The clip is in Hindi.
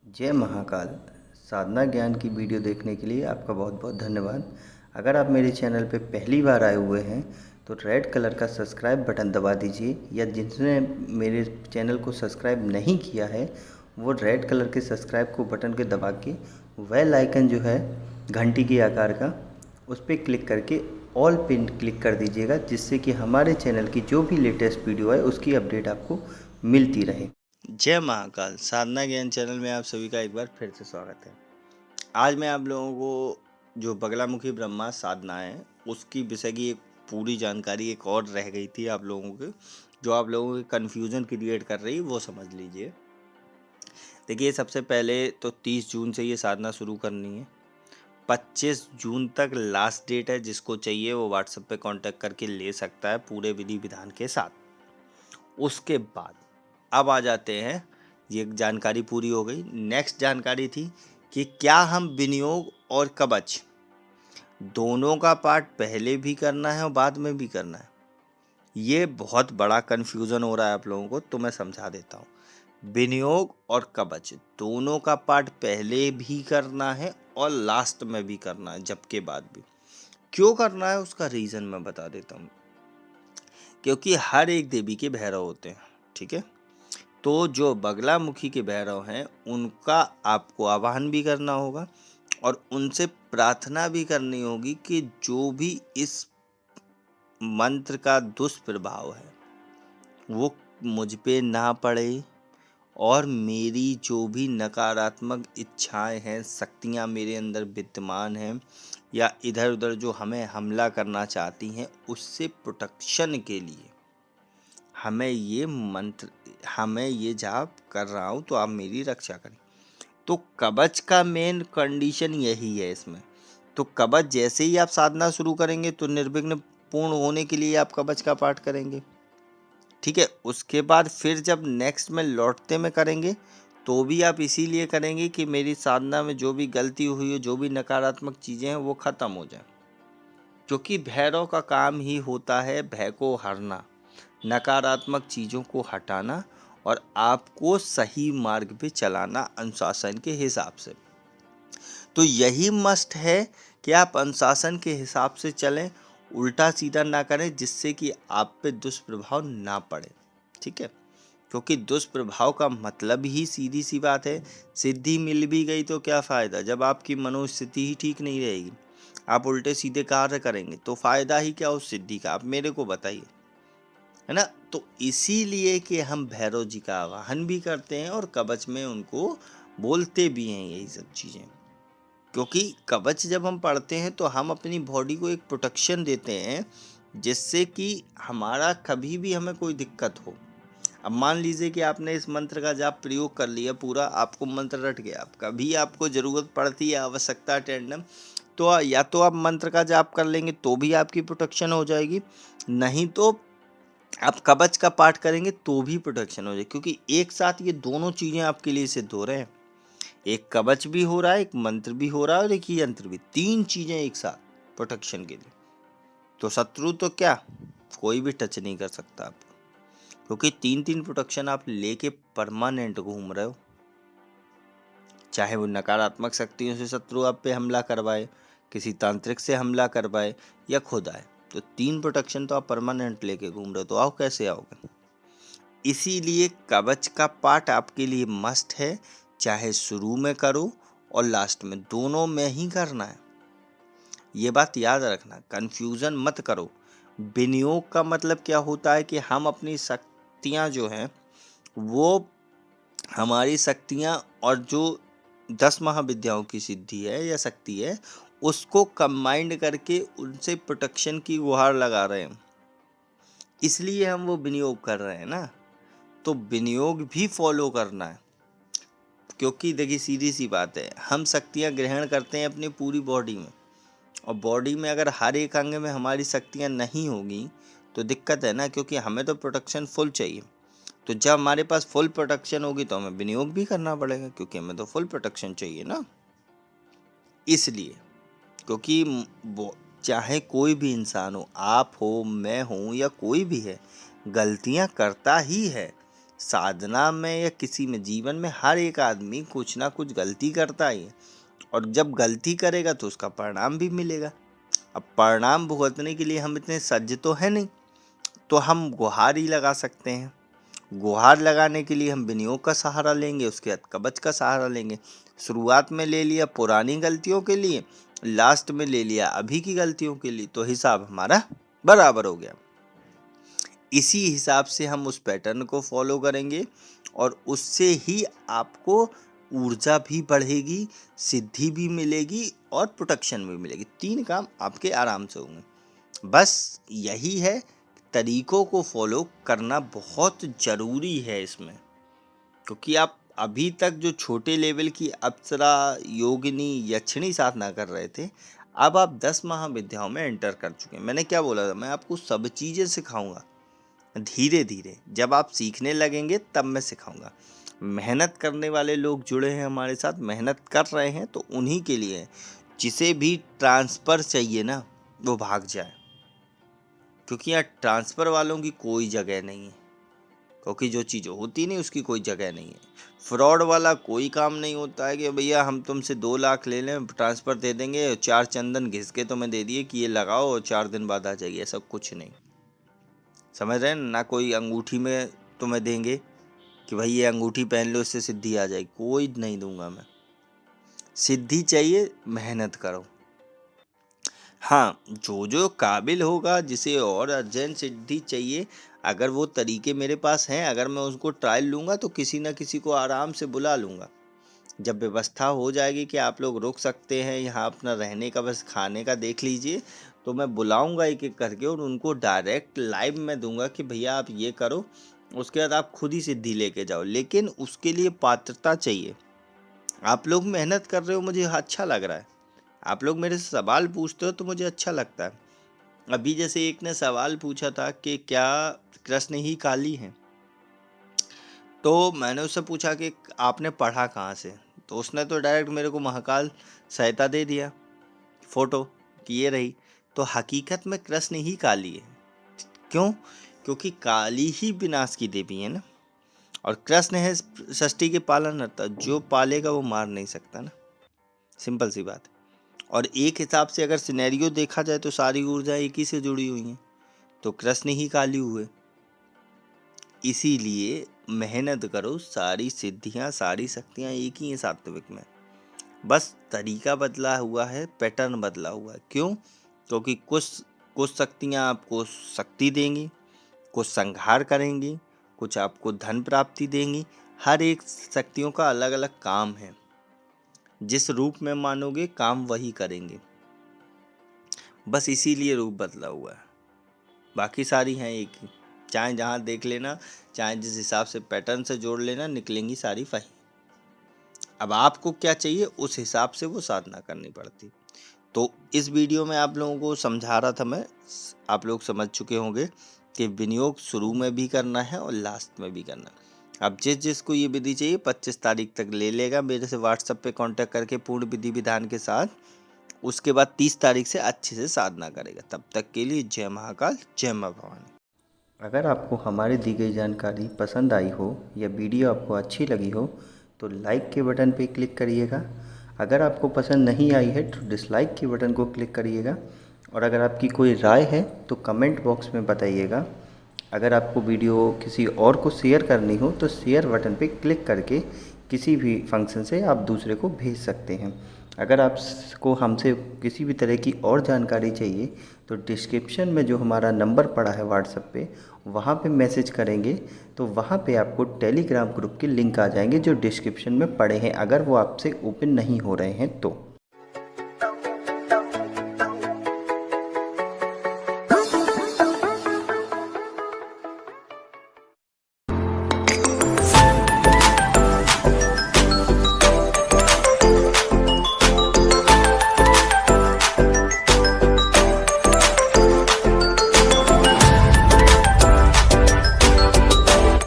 जय महाकाल। साधना ज्ञान की वीडियो देखने के लिए आपका बहुत बहुत धन्यवाद। अगर आप मेरे चैनल पे पहली बार आए हुए हैं तो रेड कलर का सब्सक्राइब बटन दबा दीजिए, या जिसने मेरे चैनल को सब्सक्राइब नहीं किया है वो रेड कलर के सब्सक्राइब को बटन के दबा के बेल आइकन जो है घंटी के आकार का, उस पर क्लिक करके ऑल पिन क्लिक कर दीजिएगा, जिससे कि हमारे चैनल की जो भी लेटेस्ट वीडियो है उसकी अपडेट आपको मिलती रहे। जय महाकाल। साधना ज्ञान चैनल में आप सभी का एक बार फिर से स्वागत है। आज मैं आप लोगों को जो बगलामुखी ब्रह्मा साधना है उसकी विषय की एक पूरी जानकारी एक और रह गई थी आप लोगों के, जो आप लोगों के कन्फ्यूज़न क्रिएट कर रही वो समझ लीजिए। देखिए, सबसे पहले तो 30 जून से ये साधना शुरू करनी है। 25 जून तक लास्ट डेट है। जिसको चाहिए वो व्हाट्सएप पे कांटेक्ट करके ले सकता है पूरे विधि विधान के साथ। उसके बाद अब आ जाते हैं, ये जानकारी पूरी हो गई। नेक्स्ट जानकारी थी कि क्या हम विनियोग और कवच दोनों का पार्ट पहले भी करना है और बाद में भी करना है। ये बहुत बड़ा कन्फ्यूज़न हो रहा है आप लोगों को, तो मैं समझा देता हूँ। विनियोग और कवच दोनों का पार्ट पहले भी करना है और लास्ट में भी करना है, जब के बाद भी। क्यों करना है उसका रीज़न मैं बता देता हूँ। क्योंकि हर एक देवी के भैरव होते हैं, ठीक है। तो जो बगलामुखी के भैरव हैं उनका आपको आवाहन भी करना होगा और उनसे प्रार्थना भी करनी होगी कि जो भी इस मंत्र का दुष्प्रभाव है वो मुझ पे ना पड़े, और मेरी जो भी नकारात्मक इच्छाएं हैं, शक्तियां मेरे अंदर विद्यमान हैं या इधर उधर जो हमें हमला करना चाहती हैं, उससे प्रोटेक्शन के लिए हमें ये जाप कर रहा हूँ, तो आप मेरी रक्षा करें। तो कवच का मेन कंडीशन यही है इसमें। तो कवच जैसे ही आप साधना शुरू करेंगे तो निर्विघ्न पूर्ण होने के लिए आप कवच का पाठ करेंगे, ठीक है। उसके बाद फिर जब नेक्स्ट में लौटते में करेंगे तो भी आप इसीलिए करेंगे कि मेरी साधना में जो भी गलती हुई हो, जो भी नकारात्मक चीज़ें हैं वो ख़त्म हो जाए। क्योंकि भैरव का काम ही होता है भय को हरना, नकारात्मक चीज़ों को हटाना और आपको सही मार्ग पे चलाना अनुशासन के हिसाब से। तो यही मस्ट है कि आप अनुशासन के हिसाब से चलें, उल्टा सीधा ना करें, जिससे कि आप पे दुष्प्रभाव ना पड़े, ठीक है। क्योंकि दुष्प्रभाव का मतलब ही सीधी सी बात है, सिद्धि मिल भी गई तो क्या फ़ायदा, जब आपकी मनोस्थिति ही ठीक नहीं रहेगी, आप उल्टे सीधे कार्य करेंगे तो फ़ायदा ही क्या उस सिद्धि का, आप मेरे को बताइए, है ना। तो इसीलिए कि हम भैरव जी का आवाहन भी करते हैं और कवच में उनको बोलते भी हैं यही सब चीज़ें। क्योंकि कवच जब हम पढ़ते हैं तो हम अपनी बॉडी को एक प्रोटेक्शन देते हैं, जिससे कि हमारा कभी भी हमें कोई दिक्कत हो। अब मान लीजिए कि आपने इस मंत्र का जाप प्रयोग कर लिया पूरा, आपको मंत्र रट गया, अब कभी आपको ज़रूरत पड़ती है, आवश्यकता टेंडम, तो या तो आप मंत्र का जाप कर लेंगे तो भी आपकी प्रोटेक्शन हो जाएगी, नहीं तो आप कवच का पाठ करेंगे तो भी प्रोटेक्शन हो जाएगी। क्योंकि एक साथ ये दोनों चीज़ें आपके लिए सिद्ध हो रहे हैं, एक कवच भी हो रहा है, एक मंत्र भी हो रहा है और एक यंत्र भी, तीन चीज़ें एक साथ प्रोटेक्शन के लिए। तो शत्रु तो क्या, कोई भी टच नहीं कर सकता आपको, क्योंकि तीन तीन प्रोटेक्शन आप लेके परमानेंट घूम रहे हो। चाहे वो नकारात्मक शक्तियों से शत्रु आप पे हमला करवाए, किसी तांत्रिक से हमला करवाए या खुद आए, तो तीन प्रोटेक्शन तो आप परमानेंट लेके घूम रहे हो, तो आओ कैसे आओगे। इसीलिए कवच का पाठ आपके लिए मस्ट है, चाहे शुरू में करो और लास्ट में, दोनों में ही करना है। ये बात याद रखना, कंफ्यूजन मत करो। विनियोग का मतलब क्या होता है कि हम अपनी शक्तियाँ जो हैं वो, हमारी शक्तियाँ और जो 10 महाविद्याओं की सिद्धि है या शक्ति है, उसको कंबाइंड करके उनसे प्रोटेक्शन की गुहार लगा रहे हैं, इसलिए हम वो विनियोग कर रहे हैं ना। तो विनियोग भी फॉलो करना है। क्योंकि देखिए, सीधी सी बात है, हम शक्तियाँ ग्रहण करते हैं अपनी पूरी बॉडी में, और बॉडी में अगर हर एक अंग में हमारी शक्तियाँ नहीं होगी तो दिक्कत है ना, क्योंकि हमें तो प्रोटेक्शन फुल चाहिए। तो जब हमारे पास फुल प्रोटेक्शन होगी तो हमें विनियोग भी करना पड़ेगा, क्योंकि हमें तो फुल प्रोटेक्शन चाहिए ना। इसलिए, क्योंकि चाहे कोई भी इंसान हो, आप हो, मैं हूँ या कोई भी है, गलतियाँ करता ही है। साधना में या किसी में जीवन में हर एक आदमी कुछ ना कुछ गलती करता ही है, और जब गलती करेगा तो उसका परिणाम भी मिलेगा। अब परिणाम भुगतने के लिए हम इतने सज्ज तो है नहीं, तो हम गुहार ही लगा सकते हैं। गुहार लगाने के लिए हम विनियोग का सहारा लेंगे, उसके बाद कवच का सहारा लेंगे। शुरुआत में ले लिया पुरानी गलतियों के लिए, लास्ट में ले लिया अभी की गलतियों के लिए, तो हिसाब हमारा बराबर हो गया। इसी हिसाब से हम उस पैटर्न को फॉलो करेंगे और उससे ही आपको ऊर्जा भी बढ़ेगी, सिद्धि भी मिलेगी और प्रोटेक्शन भी मिलेगी। 3 काम आपके आराम से होंगे। बस यही है, तरीकों को फॉलो करना बहुत ज़रूरी है इसमें, क्योंकि आप अभी तक जो छोटे लेवल की अप्सरा, योगिनी, यक्षिणी साधना कर रहे थे, अब आप 10 महाविद्याओं में एंटर कर चुके हैं। मैंने क्या बोला था, मैं आपको सब चीज़ें सिखाऊंगा धीरे धीरे। जब आप सीखने लगेंगे तब मैं सिखाऊंगा। मेहनत करने वाले लोग जुड़े हैं हमारे साथ, मेहनत कर रहे हैं, तो उन्हीं के लिए जिसे भी ट्रांसफ़र चाहिए ना, वो भाग जाए, क्योंकि यहाँ ट्रांसफ़र वालों की कोई जगह नहीं है, क्योंकि जो चीज़ होती नहीं उसकी कोई जगह नहीं है। फ्रॉड वाला कोई काम नहीं होता है कि भैया हम तुमसे 2 लाख ले लें, ट्रांसफ़र दे देंगे, 4 चंदन घिस के तुम्हें दे दिए कि ये लगाओ और 4 दिन बाद आ जाएगी, ऐसा कुछ नहीं। समझ रहे हैं ना? कोई अंगूठी में तुम्हें देंगे कि भाई ये अंगूठी पहन लो, इससे सिद्धि आ जाएगी, कोई नहीं दूंगा मैं। सिद्धि चाहिए, मेहनत करो। हाँ, जो जो काबिल होगा, जिसे और अर्जेंट सिद्धि चाहिए, अगर वो तरीके मेरे पास हैं, अगर मैं उसको ट्रायल लूँगा तो किसी न किसी को आराम से बुला लूँगा। जब व्यवस्था हो जाएगी कि आप लोग रुक सकते हैं यहाँ, अपना रहने का बस खाने का देख लीजिए, तो मैं बुलाऊँगा एक एक करके और उनको डायरेक्ट लाइव में दूंगा कि भैया आप ये करो, उसके बाद आप खुद ही सिद्धि लेके जाओ। लेकिन उसके लिए पात्रता चाहिए। आप लोग मेहनत कर रहे हो, मुझे अच्छा लग रहा है। आप लोग मेरे से सवाल पूछते हो तो मुझे अच्छा लगता है। अभी जैसे एक ने सवाल पूछा था कि क्या कृष्ण ही काली हैं, तो मैंने उससे पूछा कि आपने पढ़ा कहाँ से, तो उसने तो डायरेक्ट मेरे को महाकाल संहिता दे दिया फोटो कि ये रही। तो हकीकत में कृष्ण ही काली है। क्यों? क्योंकि काली ही विनाश की देवी है ना, और कृष्ण है सृष्टि के पालनकर्ता, जो पालेगा वो मार नहीं सकता ना, सिंपल सी बात। और एक हिसाब से अगर सिनेरियो देखा जाए तो सारी ऊर्जा एक ही से जुड़ी हुई हैं, तो कृष्ण ही काली हुए। इसीलिए मेहनत करो, सारी सिद्धियां, सारी शक्तियां एक ही हैं सात्विक में, बस तरीका बदला हुआ है, पैटर्न बदला हुआ है। क्यों? क्योंकि कुछ शक्तियां आपको शक्ति देंगी, कुछ संहार करेंगी, कुछ आपको धन प्राप्ति देंगी। हर एक शक्तियों का अलग अलग काम है, जिस रूप में मानोगे काम वही करेंगे, बस इसीलिए रूप बदला हुआ है। बाकी सारी हैं एक ही, चाहे जहाँ देख लेना, चाहे जिस हिसाब से पैटर्न से जोड़ लेना, निकलेंगी सारी वही। अब आपको क्या चाहिए उस हिसाब से वो साधना करनी पड़ती। तो इस वीडियो में आप लोगों को समझा रहा था मैं, आप लोग समझ चुके होंगे कि विनियोग शुरू में भी करना है और लास्ट में भी करना है। अब जिसको ये विधि चाहिए 25 तारीख तक ले लेगा मेरे से व्हाट्सएप पे कांटेक्ट करके पूर्ण विधि विधान के साथ। उसके बाद 30 तारीख से अच्छे से साधना करेगा। तब तक के लिए जय महाकाल, जय माँ भवानी। अगर आपको हमारी दी गई जानकारी पसंद आई हो या वीडियो आपको अच्छी लगी हो तो लाइक के बटन पर क्लिक करिएगा। अगर आपको पसंद नहीं आई है तो डिसलाइक के बटन को क्लिक करिएगा। और अगर आपकी कोई राय है तो कमेंट बॉक्स में बताइएगा। अगर आपको वीडियो किसी और को शेयर करनी हो तो शेयर बटन पे क्लिक करके किसी भी फंक्शन से आप दूसरे को भेज सकते हैं। अगर आपको हमसे किसी भी तरह की और जानकारी चाहिए तो डिस्क्रिप्शन में जो हमारा नंबर पड़ा है व्हाट्सएप पे, वहाँ पे मैसेज करेंगे तो वहाँ पे आपको टेलीग्राम ग्रुप के लिंक आ जाएंगे जो डिस्क्रिप्शन में पड़े हैं, अगर वो आपसे ओपन नहीं हो रहे हैं तो।